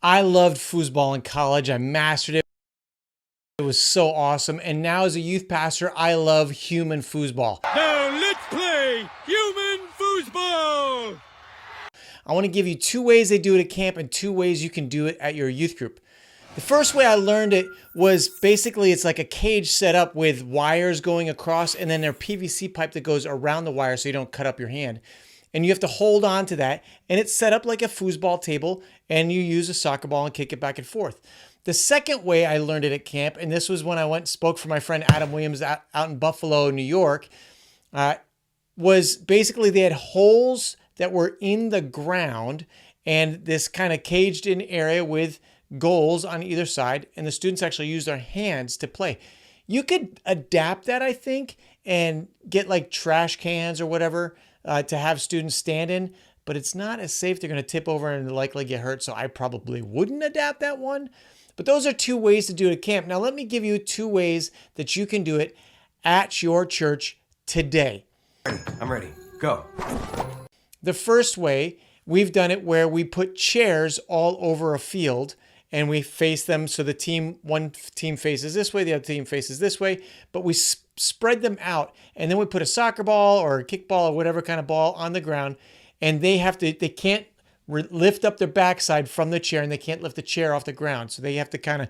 I loved foosball in college. I mastered it. It was so awesome. And now as a youth pastor, I love Human Foosball. Now let's play Human Foosball! I want to give you 2 ways they do it at camp and 2 ways you can do it at your youth group. The first way I learned it was basically it's like a cage set up with wires going across and then there's PVC pipe that goes around the wire so you don't cut up your hand. And you have to hold on to that. And it's set up like a foosball table and you use a soccer ball and kick it back and forth. The second way I learned it at camp, and this was when I went and spoke for my friend Adam Williams out in Buffalo, New York, was basically they had holes that were in the ground and this kind of caged in area with goals on either side. And the students actually used their hands to play. You could adapt that, I think, and get like trash cans or whatever to have students stand in, but it's not as safe. They're going to tip over and likely get hurt. So I probably wouldn't adapt that one. But those are 2 ways to do it at camp. Now, let me give you 2 ways that you can do it at your church today. I'm ready. Go. The first way, we've done it where we put chairs all over a field and we face them so one team faces this way, the other team faces this way, but we spread them out. And then we put a soccer ball or a kickball or whatever kind of ball on the ground, and they can't lift up their backside from the chair and they can't lift the chair off the ground. So they have to kind of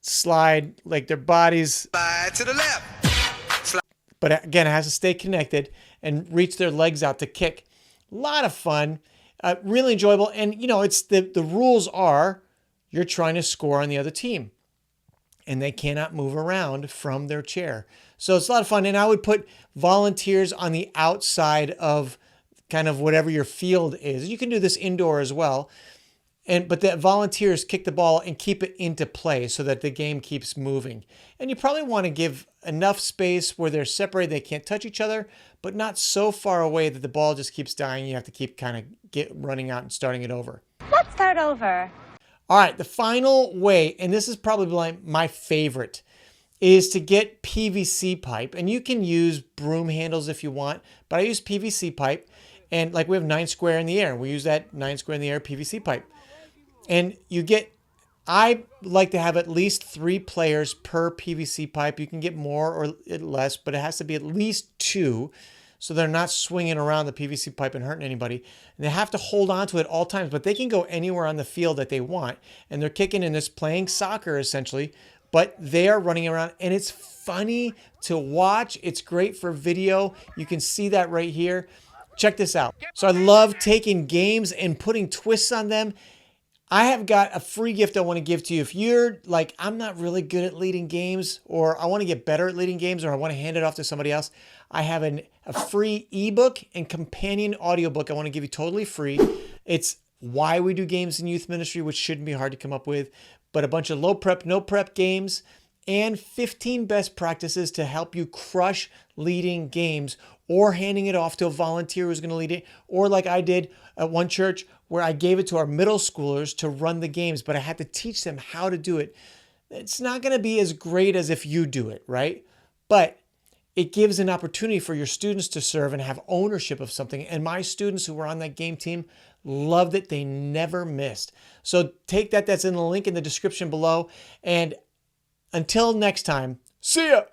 slide like their bodies. Slide to the left. Slide. But again, it has to stay connected and reach their legs out to kick. A lot of fun, really enjoyable. And you know, it's the rules are you're trying to score on the other team and they cannot move around from their chair. So it's a lot of fun. And I would put volunteers on the outside of kind of whatever your field is. You can do this indoor as well. But the volunteers kick the ball and keep it into play so that the game keeps moving. And you probably want to give enough space where they're separated, they can't touch each other, but not so far away that the ball just keeps dying. You have to keep kind of running out and starting it over. Let's start over. All right, the final way, and this is probably my favorite, is to get PVC pipe. And you can use broom handles if you want, but I use PVC pipe. And like we have 9 square in the air. We use that 9 square in the air PVC pipe. And I like to have at least 3 players per PVC pipe. You can get more or less, but it has to be at least 2 so they're not swinging around the PVC pipe and hurting anybody. And they have to hold on to it at all times, but they can go anywhere on the field that they want. And they're kicking and just playing soccer essentially, but they are running around and it's funny to watch. It's great for video. You can see that right here. Check this out. So I love taking games and putting twists on them. I have got a free gift I want to give to you. If you're like, I'm not really good at leading games, or I want to get better at leading games, or I want to hand it off to somebody else, I have a free ebook and companion audiobook I want to give you totally free. It's why we do games in youth ministry, which shouldn't be hard to come up with, but a bunch of low prep, no prep games and 15 best practices to help you crush leading games or handing it off to a volunteer who's going to lead it. Or like I did at one church where I gave it to our middle schoolers to run the games, but I had to teach them how to do it. It's not going to be as great as if you do it, right? But it gives an opportunity for your students to serve and have ownership of something. And my students who were on that game team loved it. They never missed. So take that. That's in the link in the description below. And until next time, see ya.